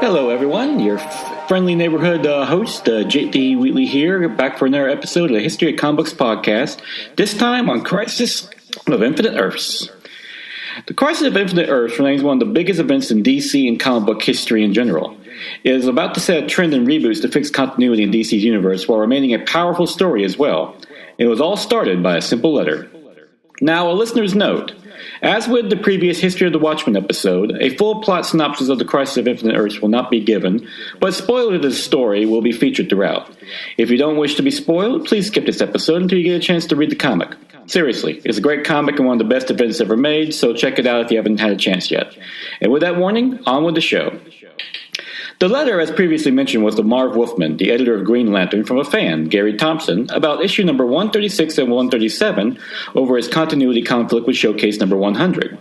Hello, everyone. Your friendly neighborhood host, J.T. Wheatley here, back for another episode of the History of Comic Books podcast, this time on Crisis of Infinite Earths. The Crisis of Infinite Earths remains one of the biggest events in DC and comic book history in general. It is about to set a trend in reboots to fix continuity in DC's universe while remaining a powerful story as well. It was all started by a simple letter. Now, a listener's note. As with the previous History of the Watchmen episode, a full plot synopsis of the Crisis of Infinite Earths will not be given, but spoilers of the story will be featured throughout. If you don't wish to be spoiled, please skip this episode until you get a chance to read the comic. Seriously, it's a great comic and one of the best events ever made, so check it out if you haven't had a chance yet. And with that warning, on with the show. The letter, as previously mentioned, was to Marv Wolfman, the editor of Green Lantern, from a fan, Gary Thompson, about issue number 136 and 137 over his continuity conflict with Showcase number 100.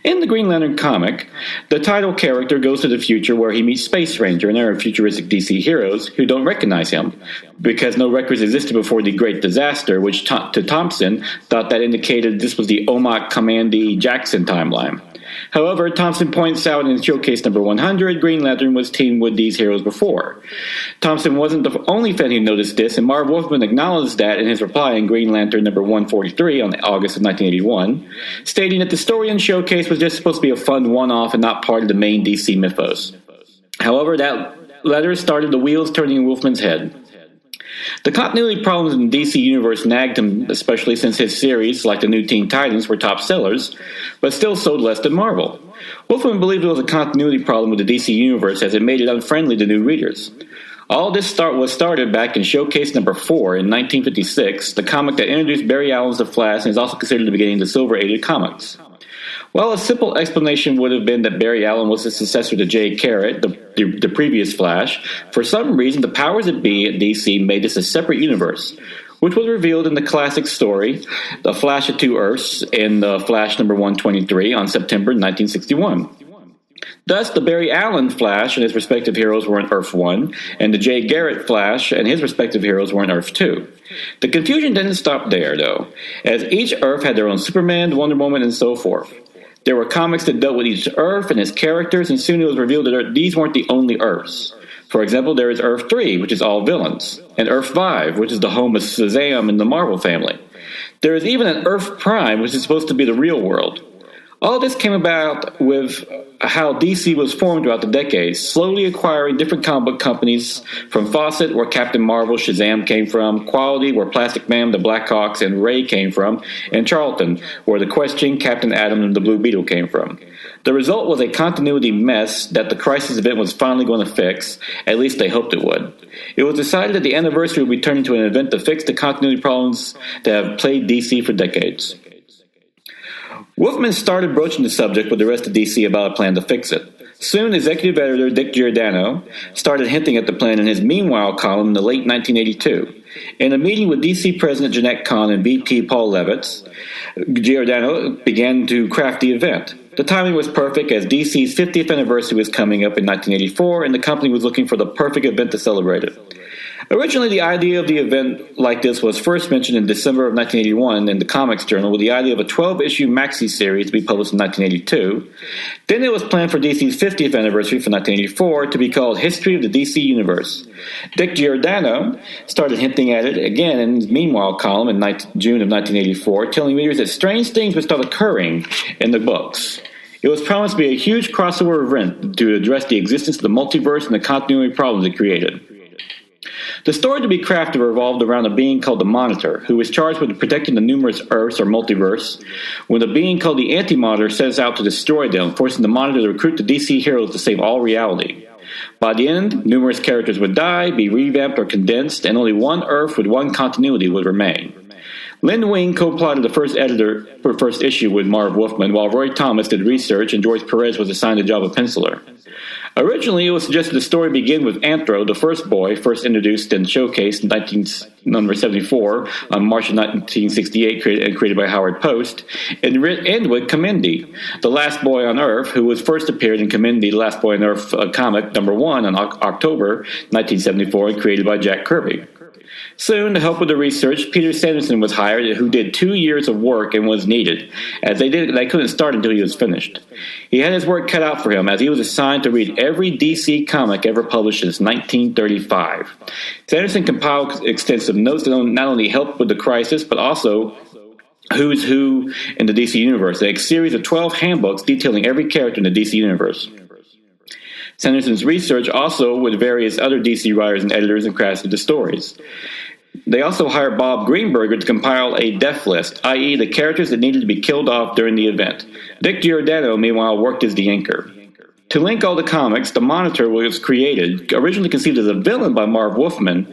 In the Green Lantern comic, the title character goes to the future where he meets Space Ranger and other futuristic DC heroes who don't recognize him, because no records existed before the Great Disaster, which to Thompson thought that indicated this was the Omak Commandee Jackson timeline. However, Thompson points out in Showcase number 100, Green Lantern was teamed with these heroes before. Thompson wasn't the only fan who noticed this, and Marv Wolfman acknowledged that in his reply in Green Lantern number 143 on August of 1981, stating that the story in Showcase was just supposed to be a fun one-off and not part of the main DC mythos. However, that letter started the wheels turning in Wolfman's head. The continuity problems in the DC universe nagged him, especially since his series, like the new Teen Titans, were top sellers, but still sold less than Marvel. Wolfman believed it was a continuity problem with the DC universe as it made it unfriendly to new readers. All this was started back in Showcase number 4 in 1956, the comic that introduced Barry Allen's The Flash and is also considered the beginning of the Silver Age of comics. While a simple explanation would have been that Barry Allen was the successor to Jay Garritt, the previous Flash, for some reason the powers that be at DC made this a separate universe, which was revealed in the classic story, The Flash of Two Earths, in The Flash number 123 on September 1961. Thus, the Barry Allen Flash and his respective heroes were in Earth 1, and the Jay Garritt Flash and his respective heroes were in Earth 2. The confusion didn't stop there, though, as each Earth had their own Superman, Wonder Woman, and so forth. There were comics that dealt with each Earth and its characters, and soon it was revealed that these weren't the only Earths. For example, there is Earth 3, which is all villains, and Earth 5, which is the home of Shazam and the Marvel family. There is even an Earth Prime, which is supposed to be the real world. All this came about with how DC was formed throughout the decades, slowly acquiring different comic book companies, from Fawcett, where Captain Marvel, Shazam came from, Quality, where Plastic Man, the Blackhawks, and Ray came from, and Charlton, where the Question, Captain Atom, and the Blue Beetle came from. The result was a continuity mess that the Crisis event was finally going to fix, at least they hoped it would. It was decided that the anniversary would be turned into an event to fix the continuity problems that have plagued DC for decades. Wolfman started broaching the subject with the rest of DC about a plan to fix it. Soon, executive editor Dick Giordano started hinting at the plan in his Meanwhile column in the late 1982. In a meeting with DC President Jeanette Kahn and VP Paul Levitz, Giordano began to craft the event. The timing was perfect as DC's 50th anniversary was coming up in 1984, and the company was looking for the perfect event to celebrate it. Originally, the idea of the event like this was first mentioned in December of 1981 in the Comics Journal with the idea of a 12-issue maxi series to be published in 1982. Then it was planned for DC's 50th anniversary for 1984 to be called History of the DC Universe. Dick Giordano started hinting at it again in his Meanwhile column in June of 1984, telling readers that strange things would start occurring in the books. It was promised to be a huge crossover event to address the existence of the multiverse and the continuity problems it created. The story to be crafted revolved around a being called the Monitor, who was charged with protecting the numerous Earths or multiverse, when a being called the Anti-Monitor sets out to destroy them, forcing the Monitor to recruit the DC heroes to save all reality. By the end, numerous characters would die, be revamped or condensed, and only one Earth with one continuity would remain. Len Wein co-plotted the first issue with Marv Wolfman, while Roy Thomas did research and George Perez was assigned the job of penciler. Originally, it was suggested the story begin with Anthro, the first boy, first introduced in Showcase in number 74 on March of 1968, created by Howard Post, and end with Commandee, the last boy on Earth, who was first appeared in Commandee, the Last Boy on Earth comic number 1 on October 1974, and created by Jack Kirby. Soon, to help with the research, Peter Sanderson was hired, who did 2 years of work and was needed, as they couldn't start until he was finished. He had his work cut out for him, as he was assigned to read every DC comic ever published since 1935. Sanderson compiled extensive notes that not only helped with the crisis, but also who's who in the DC universe, a series of 12 handbooks detailing every character in the DC universe. Sanderson's research also with various other DC writers and editors and crafted the stories. They also hired Bob Greenberger to compile a death list, i.e. the characters that needed to be killed off during the event. Dick Giordano, meanwhile, worked as the inker. To link all the comics, the Monitor was created, originally conceived as a villain by Marv Wolfman,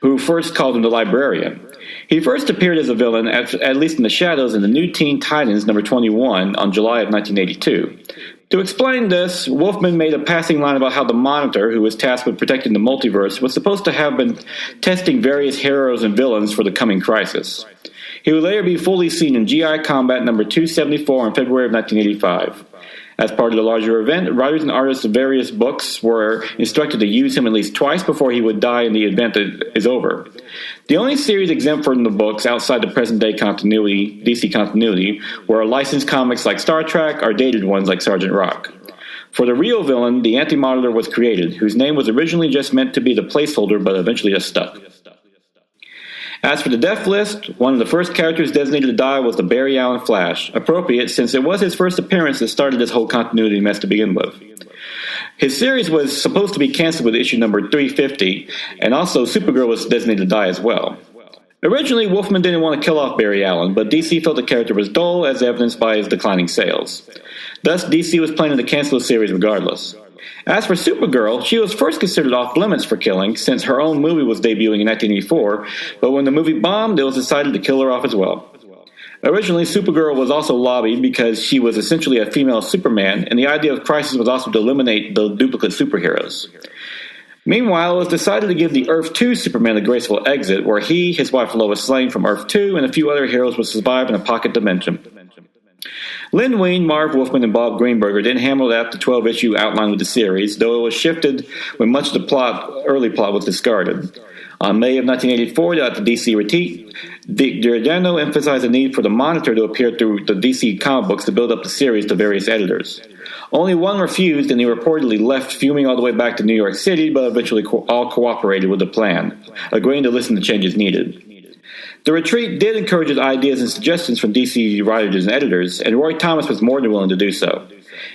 who first called him the Librarian. He first appeared as a villain, at least in the shadows, in the New Teen Titans number 21 on July of 1982. To explain this, Wolfman made a passing line about how the Monitor, who was tasked with protecting the multiverse, was supposed to have been testing various heroes and villains for the coming crisis. He would later be fully seen in GI Combat number 274 in February of 1985. As part of the larger event, writers and artists of various books were instructed to use him at least twice before he would die in the event that is over. The only series exempt from the books outside the present-day continuity, DC continuity, were licensed comics like Star Trek or dated ones like Sergeant Rock. For the real villain, the Anti-Monitor was created, whose name was originally just meant to be the placeholder but eventually just stuck. As for the death list, one of the first characters designated to die was the Barry Allen Flash, appropriate since it was his first appearance that started this whole continuity mess to begin with. His series was supposed to be canceled with issue number 350, and also Supergirl was designated to die as well. Originally, Wolfman didn't want to kill off Barry Allen, but DC felt the character was dull, as evidenced by his declining sales. Thus, DC was planning to cancel the series regardless. As for Supergirl, she was first considered off-limits for killing, since her own movie was debuting in 1984, but when the movie bombed, it was decided to kill her off as well. Originally, Supergirl was also lobbied because she was essentially a female Superman, and the idea of Crisis was also to eliminate the duplicate superheroes. Meanwhile, it was decided to give the Earth 2 Superman a graceful exit, where he, his wife Lois Lane from Earth 2, and a few other heroes would survive in a pocket dimension. Lynn Wein, Marv Wolfman, and Bob Greenberger didn't hammer out the 12-issue outline of the series, though it was shifted when much of the early plot was discarded. On May of 1984, at the DC retreat, Dick Giordano emphasized the need for the Monitor to appear through the DC comic books to build up the series to various editors. Only one refused, and he reportedly left fuming all the way back to New York City, but eventually all cooperated with the plan, agreeing to listen to changes needed. The retreat did encourage ideas and suggestions from DC writers and editors, and Roy Thomas was more than willing to do so.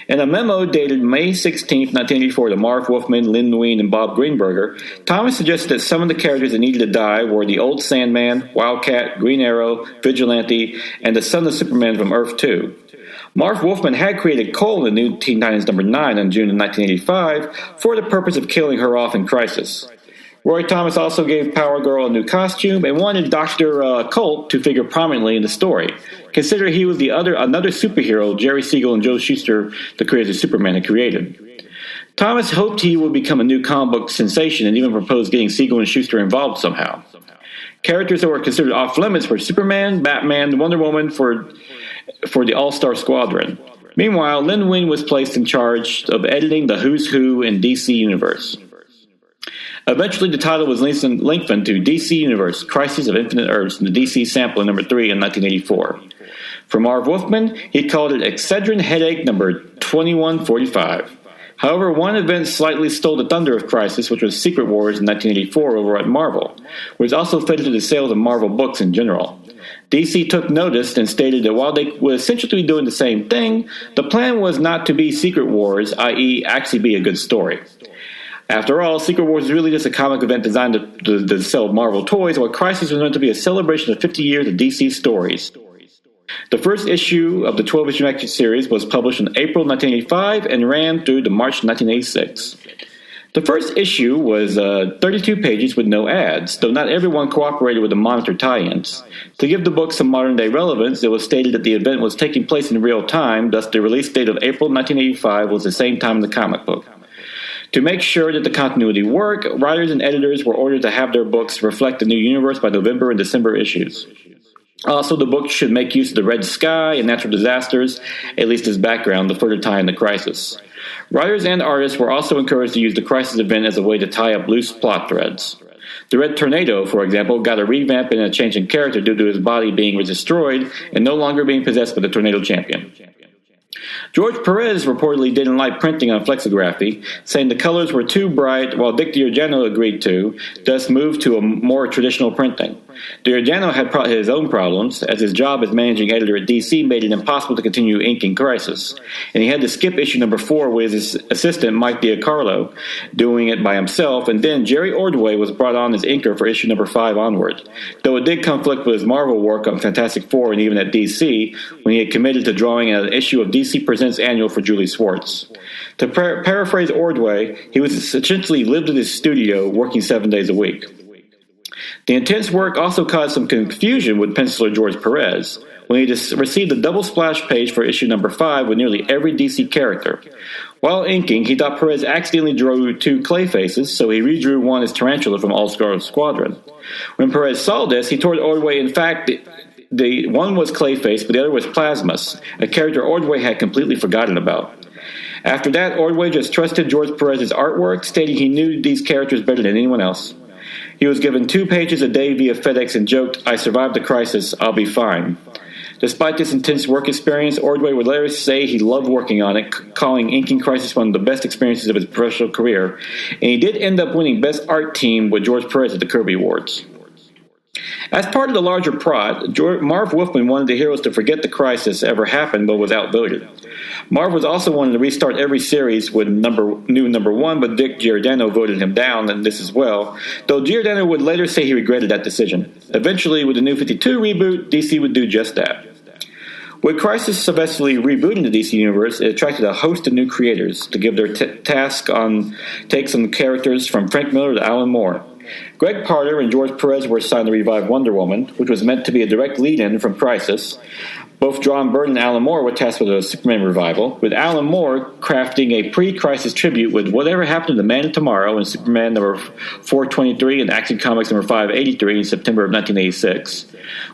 In a memo dated May 16, 1984 to Marv Wolfman, Lynn Wein, and Bob Greenberger, Thomas suggested that some of the characters that needed to die were the old Sandman, Wildcat, Green Arrow, Vigilante, and the son of Superman from Earth 2. Marv Wolfman had created Cole in the New Teen Titans number 9 in June of 1985 for the purpose of killing her off in Crisis. Roy Thomas also gave Power Girl a new costume and wanted Dr. Colt to figure prominently in the story, considering he was another superhero Jerry Siegel and Joe Shuster, the creators of Superman, had created. Thomas hoped he would become a new comic book sensation and even proposed getting Siegel and Shuster involved somehow. Characters that were considered off-limits were Superman, Batman, Wonder Woman for the All-Star Squadron. Meanwhile, Lynn Wein was placed in charge of editing the Who's Who in DC Universe. Eventually, the title was lengthened to DC Universe, Crisis of Infinite Earths, in the DC Sampler number 3 in 1984. For Marv Wolfman, he called it Excedrin Headache number 2145. However, one event slightly stole the thunder of Crisis, which was Secret Wars in 1984 over at Marvel, which also fed into the sales of Marvel books in general. DC took notice and stated that while they would essentially be doing the same thing, the plan was not to be Secret Wars, i.e. actually be a good story. After all, Secret Wars is really just a comic event designed to sell Marvel toys, while Crisis was meant to be a celebration of 50 years of DC stories. The first issue of the 12-issue action series was published in April 1985 and ran through to March 1986. The first issue was 32 pages with no ads, though not everyone cooperated with the Monitor tie-ins. To give the book some modern-day relevance, it was stated that the event was taking place in real time, thus the release date of April 1985 was the same time in the comic book. To make sure that the continuity worked, writers and editors were ordered to have their books reflect the new universe by November and December issues. Also, the book should make use of the red sky and natural disasters, at least as background, to further tie in the crisis. Writers and artists were also encouraged to use the crisis event as a way to tie up loose plot threads. The Red Tornado, for example, got a revamp and a change in character due to his body being destroyed and no longer being possessed by the Tornado Champion. George Perez reportedly didn't like printing on flexography, saying the colors were too bright, while Dick Giordano agreed to, thus moved to a more traditional printing. Giordano had his own problems, as his job as managing editor at DC made it impossible to continue inking Crisis, and he had to skip issue number 4 with his assistant Mike DiCarlo, doing it by himself, and then Jerry Ordway was brought on as inker for issue number 5 onward, though it did conflict with his Marvel work on Fantastic Four and even at DC, when he had committed to drawing an issue of DC Presents Annual for Julie Swartz. To paraphrase Ordway, he was essentially lived in his studio, working 7 days a week. The intense work also caused some confusion with penciler George Perez, when he received a double splash page for issue number 5 with nearly every DC character. While inking, he thought Perez accidentally drew 2 clay faces, so he redrew one as Tarantula from All-Star Squadron. When Perez saw this, he told Ordway, in fact, the one was Clayface, but the other was Plasmus, a character Ordway had completely forgotten about. After that, Ordway just trusted George Perez's artwork, stating he knew these characters better than anyone else. He was given 2 pages a day via FedEx and joked, "I survived the crisis, I'll be fine." Despite this intense work experience, Ordway would later say he loved working on it, calling inking Crisis one of the best experiences of his professional career, and he did end up winning Best Art Team with George Perez at the Kirby Awards. As part of the larger plot, Marv Wolfman wanted the heroes to forget the crisis ever happened, but was outvoted. Marv was also wanting to restart every series with new number 1, but Dick Giordano voted him down in this as well, though Giordano would later say he regretted that decision. Eventually, with the New 52 reboot, DC would do just that. With Crisis successfully rebooting the DC Universe, it attracted a host of new creators to give their takes on the characters from Frank Miller to Alan Moore. Greg Parter and George Perez were assigned to revive Wonder Woman, which was meant to be a direct lead-in from Crisis. Both John Byrne and Alan Moore were tasked with a Superman revival, with Alan Moore crafting a pre-Crisis tribute with Whatever Happened to the Man of Tomorrow in Superman number 423 and Action Comics number 583 in September of 1986,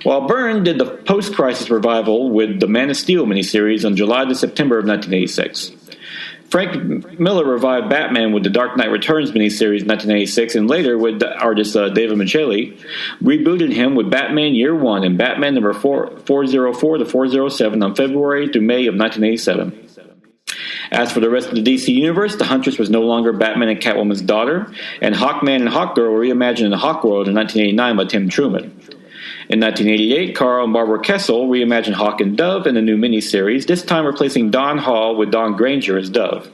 while Byrne did the post-Crisis revival with the Man of Steel miniseries on July to September of 1986. Frank Miller revived Batman with the Dark Knight Returns miniseries in 1986, and later with the artist David Micheli, rebooted him with Batman Year One and Batman number 404 to 407 on February through May of 1987. As for the rest of the DC Universe, the Huntress was no longer Batman and Catwoman's daughter, and Hawkman and Hawkgirl were reimagined in the Hawkworld in 1989 by Tim Truman. In 1988, Carl and Barbara Kessel reimagined Hawk and Dove in a new miniseries, this time replacing Dawn Hall with Dawn Granger as Dove.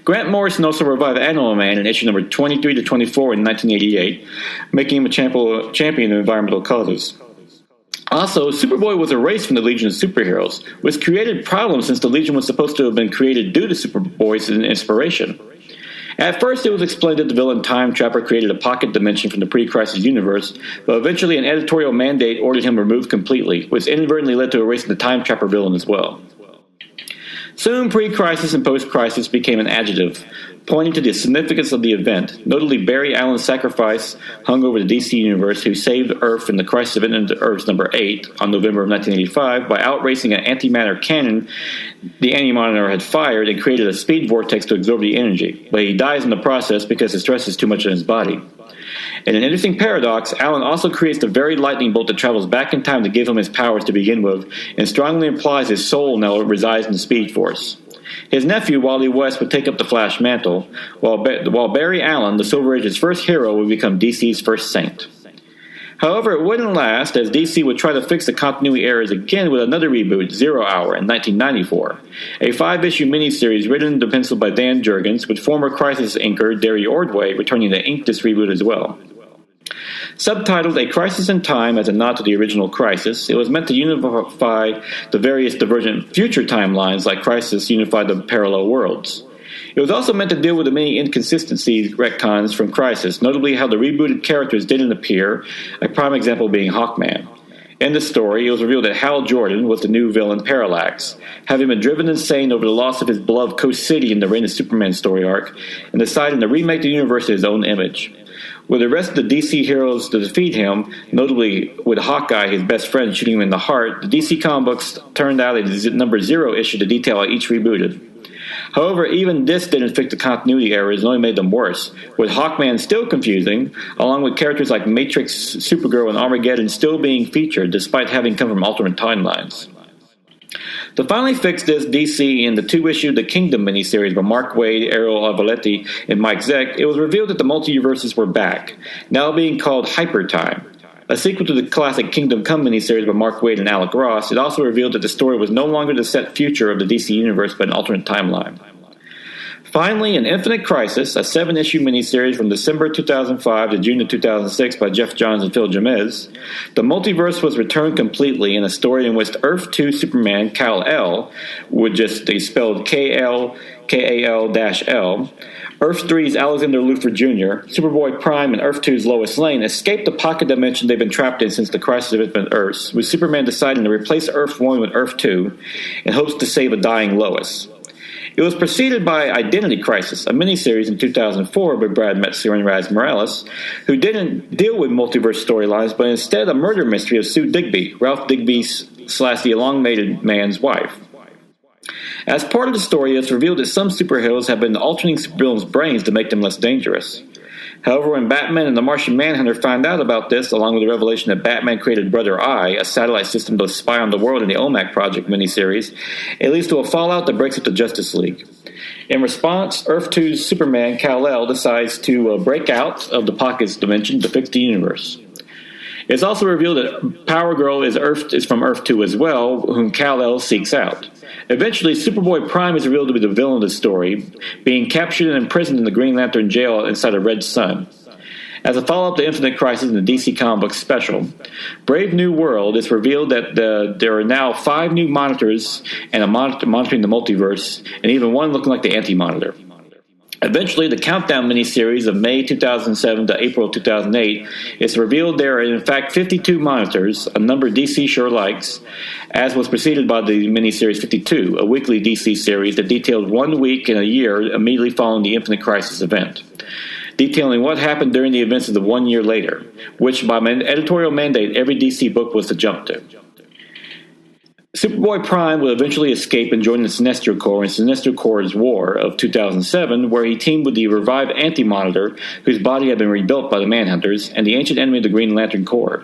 Grant Morrison also revived Animal Man in issue number 23 to 24 in 1988, making him a champion of environmental causes. Also, Superboy was erased from the Legion of Superheroes, which created problems since the Legion was supposed to have been created due to Superboy's inspiration. At first, it was explained that the villain Time Trapper created a pocket dimension from the pre-Crisis universe, but eventually an editorial mandate ordered him removed completely, which inadvertently led to erasing the Time Trapper villain as well. Soon, pre-Crisis and post-Crisis became an adjective, pointing to the significance of the event. Notably, Barry Allen's sacrifice hung over the DC Universe, who saved Earth in the Crisis Event into Earth number 8 on November of 1985 by outracing an antimatter cannon the Anti-Monitor had fired and created a speed vortex to absorb the energy, but he dies in the process because the stress is too much on his body. In an interesting paradox, Allen also creates the very lightning bolt that travels back in time to give him his powers to begin with, and strongly implies his soul now resides in the Speed Force. His nephew, Wally West, would take up the Flash mantle, while Barry Allen, the Silver Age's first hero, would become DC's first saint. However, it wouldn't last, as DC would try to fix the continuity errors again with another reboot, Zero Hour, in 1994, a 5-issue miniseries written and penciled by Dan Jurgens, with former Crisis inker Derry Ordway returning to ink this reboot as well. Subtitled A Crisis in Time as a nod to the original Crisis, it was meant to unify the various divergent future timelines like Crisis unified the parallel worlds. It was also meant to deal with the many inconsistencies retcons from Crisis, notably how the rebooted characters didn't appear, a prime example being Hawkman. In the story, it was revealed that Hal Jordan was the new villain Parallax, having been driven insane over the loss of his beloved Coast City in the Reign of Superman story arc, and deciding to remake the universe in his own image. With the rest of the DC heroes to defeat him, notably with Hawkeye, his best friend, shooting him in the heart, the DC comic books turned out a number 0 issue to detail how each rebooted. However, even this didn't fix the continuity errors and only made them worse, with Hawkman still confusing, along with characters like Matrix, Supergirl, and Armageddon still being featured despite having come from alternate timelines. To finally fix this, DC, in the two-issue The Kingdom miniseries by Mark Waid, Ariel Avaletti, and Mike Zeck, it was revealed that the multiverses were back, now being called Hyper Time. A sequel to the classic Kingdom Come miniseries by Mark Waid and Alec Ross, it also revealed that the story was no longer the set future of the DC universe but an alternate timeline. Finally, in Infinite Crisis, a 7-issue miniseries from December 2005 to June of 2006 by Jeff Johns and Phil Jimenez, the multiverse was returned completely in a story in which Earth 2 Superman Kal-El, would just be spelled Kal-Kal-L, Earth 3's Alexander Luthor Jr., Superboy Prime, and Earth 2's Lois Lane escaped the pocket dimension they've been trapped in since the Crisis of Infinite Earths, with Superman deciding to replace Earth 1 with Earth 2 in hopes to save a dying Lois. It was preceded by Identity Crisis, a miniseries in 2004 by Brad Metzler and Raz Morales, who didn't deal with multiverse storylines, but instead a murder mystery of Sue Digby, Ralph Digby's / the elongated man's wife. As part of the story, it's revealed that some superheroes have been altering supervillains' brains to make them less dangerous. However, when Batman and the Martian Manhunter find out about this, along with the revelation that Batman created Brother Eye, a satellite system to spy on the world in the OMAC Project miniseries, it leads to a fallout that breaks up the Justice League. In response, Earth 2's Superman Kal-El decides to break out of the Pockets dimension to fix the universe. It's also revealed that Power Girl is from Earth 2 as well, whom Kal-El seeks out. Eventually, Superboy Prime is revealed to be the villain of the story, being captured and imprisoned in the Green Lantern jail inside a red sun. As a follow-up to Infinite Crisis in the DC Comic Book special, Brave New World, it's revealed that there are now 5 new monitors and a monitor monitoring the multiverse, and even one looking like the Anti-Monitor. Eventually, the Countdown miniseries of May 2007 to April 2008 is revealed there are in fact 52 monitors, a number DC sure likes, as was preceded by the miniseries 52, a weekly DC series that detailed 1 week in a year immediately following the Infinite Crisis event, detailing what happened during the events of the 1 year later, which by editorial mandate every DC book was to jump to. Superboy Prime will eventually escape and join the Sinestro Corps in Sinestro Corps' War of 2007, where he teamed with the revived Anti-Monitor, whose body had been rebuilt by the Manhunters, and the ancient enemy of the Green Lantern Corps.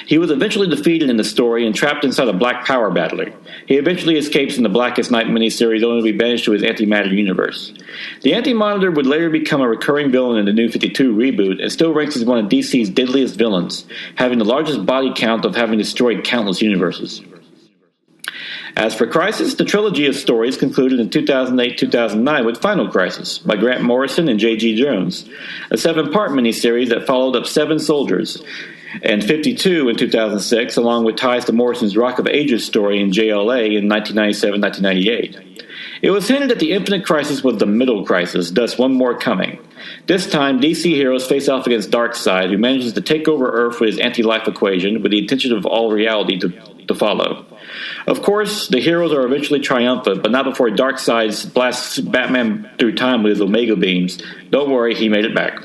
He was eventually defeated in the story and trapped inside a Black Power battler. He eventually escapes in the Blackest Night miniseries, only to be banished to his antimatter universe. The Anti-Monitor would later become a recurring villain in the New 52 reboot and still ranks as one of DC's deadliest villains, having the largest body count of having destroyed countless universes. As for Crisis, the trilogy of stories concluded in 2008-2009 with Final Crisis by Grant Morrison and J.G. Jones, a 7-part miniseries that followed up 7 soldiers, and 52 in 2006, along with ties to Morrison's Rock of Ages story in JLA in 1997-1998. It was hinted that the Infinite Crisis was the Middle Crisis, thus one more coming. This time, DC heroes face off against Darkseid, who manages to take over Earth with his anti-life equation, with the intention of all reality to follow. Of course, the heroes are eventually triumphant, but not before Darkseid blasts Batman through time with his Omega beams. Don't worry, he made it back.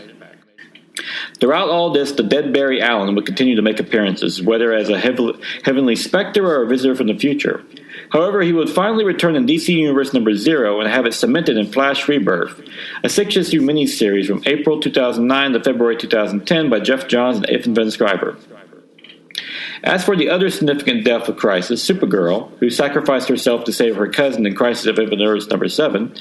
Throughout all this, the dead Barry Allen would continue to make appearances, whether as a heavenly specter or a visitor from the future. However, he would finally return in DC Universe number 0 and have it cemented in Flash Rebirth, a 6-issue miniseries from April 2009 to February 2010 by Jeff Johns and Ethan Van Sciver. As for the other significant death of Crisis, Supergirl, who sacrificed herself to save her cousin in Crisis of Infinite Earths number 7,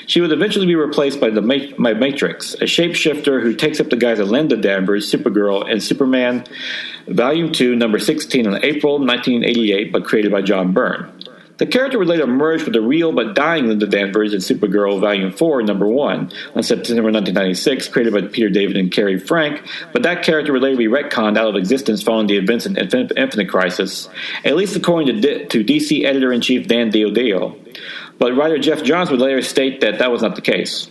she would eventually be replaced by Matrix, a shapeshifter who takes up the guise of Linda Danvers, Supergirl, and Superman Volume 2, number 16 in April 1988, but created by John Byrne. The character would later merge with the real but dying Linda Danvers in Supergirl Volume 4, number 1, on September 1996, created by Peter David and Kerry Frank, but that character would later be retconned out of existence following the events in Infinite Crisis, at least according to DC Editor-in-Chief Dan DiOdio. But writer Jeff Johns would later state that that was not the case.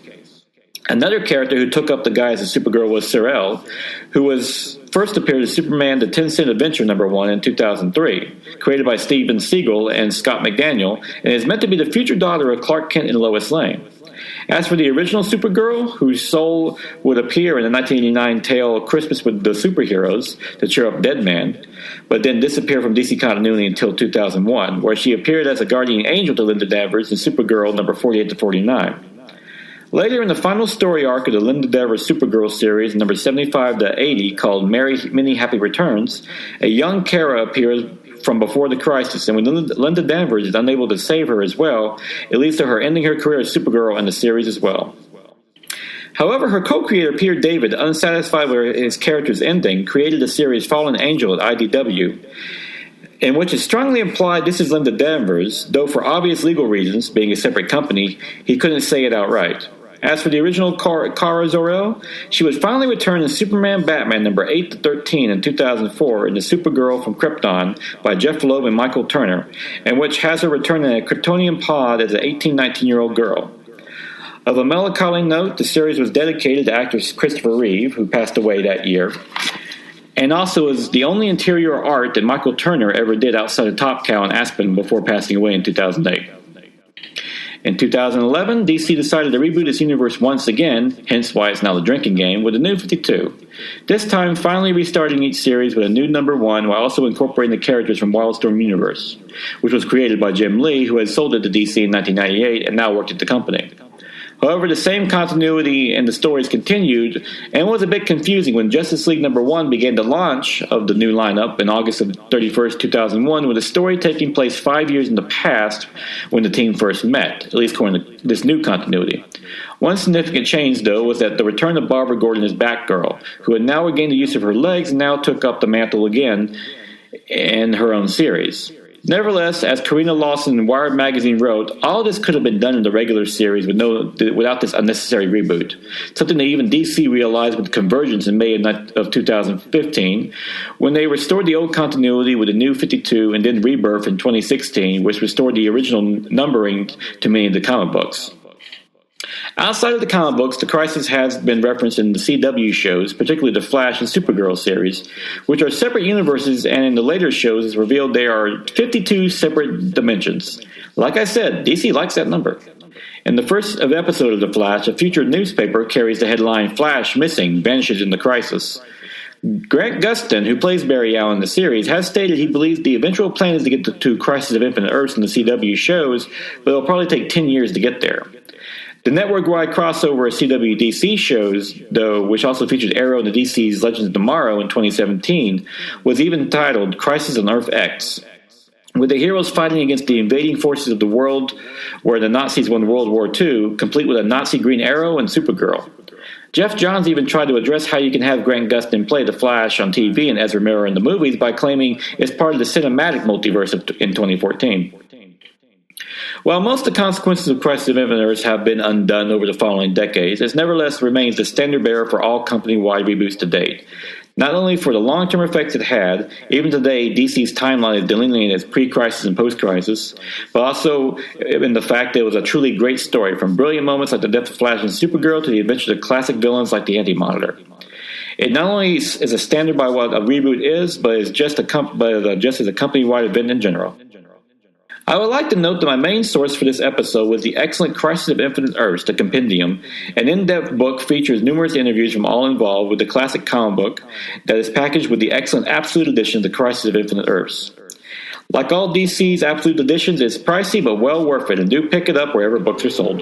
Another character who took up the guise of Supergirl was Sorel, who was first appeared as Superman The 10 Cent Adventure number 1 in 2003, created by Steven Seagle and Scott McDaniel, and is meant to be the future daughter of Clark Kent and Lois Lane. As for the original Supergirl, whose soul would appear in the 1989 tale Christmas with the Superheroes to cheer up Deadman, but then disappear from DC continuity until 2001, where she appeared as a guardian angel to Linda Danvers in Supergirl number 48 to 49. Later in the final story arc of the Linda Danvers Supergirl series, number 75 to 80, called Many Happy Returns, a young Kara appears from before the crisis, and when Linda Danvers is unable to save her as well, it leads to her ending her career as Supergirl in the series as well. However, her co-creator Peter David, unsatisfied with his character's ending, created the series Fallen Angel at IDW, in which is strongly implied this is Linda Danvers, though for obvious legal reasons, being a separate company, he couldn't say it outright. As for the original Kara Zor-El, she was finally returned in Superman Batman number 8 to 13 in 2004 in the Supergirl from Krypton by Jeff Loeb and Michael Turner, and which has her return in a Kryptonian pod as an 18-19-year-old girl. Of a melancholy note, the series was dedicated to actor Christopher Reeve, who passed away that year, and also is the only interior art that Michael Turner ever did outside of Top Cow and Aspen before passing away in 2008. In 2011, DC decided to reboot its universe once again, hence why it's now the drinking game, with a new 52. This time finally restarting each series with a new number 1 while also incorporating the characters from Wildstorm Universe, which was created by Jim Lee, who had sold it to DC in 1998 and now worked at the company. However, the same continuity and the stories continued, and was a bit confusing when Justice League number 1 began the launch of the new lineup in August of 31st, 2001, with the story taking place 5 years in the past when the team first met, at least according to this new continuity. One significant change, though, was that the return of Barbara Gordon as Batgirl, who had now regained the use of her legs and now took up the mantle again in her own series. Nevertheless, as Karina Lawson in Wired magazine wrote, all of this could have been done in the regular series without this unnecessary reboot, something that even DC realized with Convergence in May of 2015, when they restored the old continuity with a new 52 and then Rebirth in 2016, which restored the original numbering to many of the comic books. Outside of the comic books, the Crisis has been referenced in the CW shows, particularly the Flash and Supergirl series, which are separate universes, and in the later shows it's revealed there are 52 separate dimensions. Like I said, DC likes that number. In the first episode of The Flash, a future newspaper carries the headline, "Flash Missing, Vanishes in the Crisis." Grant Gustin, who plays Barry Allen in the series, has stated he believes the eventual plan is to get to Crisis of Infinite Earths in the CW shows, but it'll probably take 10 years to get there. The network-wide crossover of CW-DC shows, though, which also featured Arrow and the DC's Legends of Tomorrow in 2017, was even titled Crisis on Earth X, with the heroes fighting against the invading forces of the world where the Nazis won World War II, complete with a Nazi Green Arrow and Supergirl. Jeff Johns even tried to address how you can have Grant Gustin play the Flash on TV and Ezra Miller in the movies by claiming it's part of the cinematic multiverse in 2014. While most of the consequences of Crisis of Infinite Earths have been undone over the following decades, it nevertheless remains the standard bearer for all company-wide reboots to date. Not only for the long-term effects it had, even today DC's timeline is delineated as pre-crisis and post-crisis, but also in the fact that it was a truly great story, from brilliant moments like the death of Flash and Supergirl to the adventures of classic villains like the Anti-Monitor. It not only is a standard by what a reboot is, but is just as a company-wide event in general. I would like to note that my main source for this episode was the excellent Crisis of Infinite Earths, the Compendium. An in-depth book features numerous interviews from all involved with the classic comic book that is packaged with the excellent Absolute Edition of the Crisis of Infinite Earths. Like all DC's Absolute Editions, it's pricey but well worth it, and do pick it up wherever books are sold.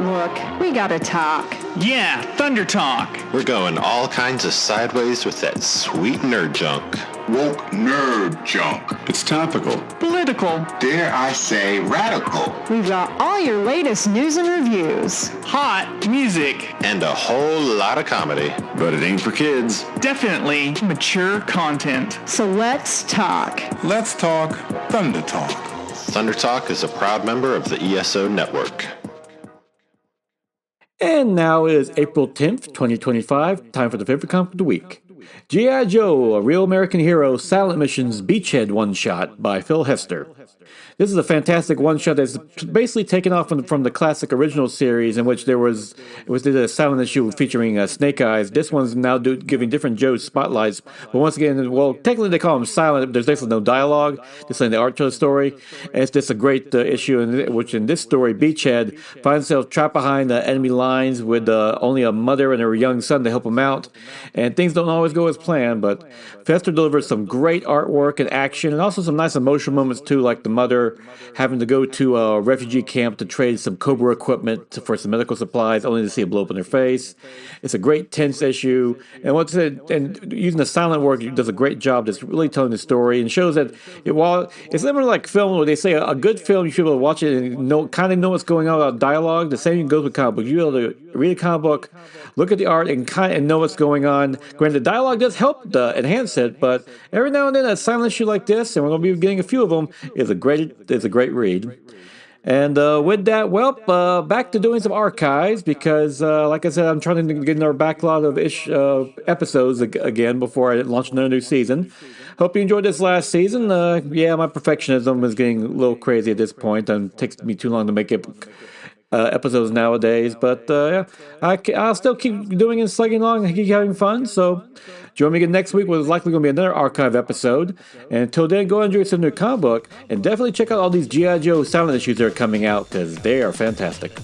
Look, we gotta talk. Yeah, Thunder Talk. We're going all kinds of sideways with that sweet nerd junk. Woke nerd junk. It's topical. Political. Dare I say radical. We've got all your latest news and reviews. Hot music. And a whole lot of comedy. But it ain't for kids. Definitely mature content. So let's talk. Let's talk Thunder Talk. Thunder Talk is a proud member of the ESO Network. And now it is April 10th, 2025, time for the favorite comic of the week. G.I. Joe, A Real American Hero, Silent Missions Beachhead One-Shot by Phil Hester. This is a fantastic one-shot that's basically taken off from the classic original series, in which it was a silent issue featuring Snake Eyes. This one's now giving different Joes spotlights, but once again, well, technically they call them silent. There's basically no dialogue, just like the art to the story. And it's just a great issue, in which in this story, Beachhead finds himself trapped behind enemy lines with only a mother and her young son to help him out, and things don't always go as planned. But Fester delivers some great artwork and action, and also some nice emotional moments too, like the mother having to go to a refugee camp to trade some Cobra equipment for some medical supplies, only to see it blow up in her face. It's a great tense issue, and using the silent work, it does a great job just really telling the story, and shows that while it's never like film where they say a good film, you should be able to watch it and kind of know what's going on without dialogue. The same goes with comic books. You be able to read a comic book, look at the art, and know what's going on. Granted, the dialogue does help enhance it, but every now and then a silent issue like this, and we're going to be getting a few of them, is a great read. And with that, back to doing some archives, because like I said, I'm trying to get in our backlog of episodes again before I launch another new season. Hope you enjoyed this last season. My perfectionism is getting a little crazy at this point, and it takes me too long to make it episodes nowadays, but I'll still keep doing and slugging along and keep having fun. So join me again next week, where there's likely going to be another archive episode. And until then, go enjoy some new comic book, and definitely check out all these G.I. Joe silent issues that are coming out, because they are fantastic.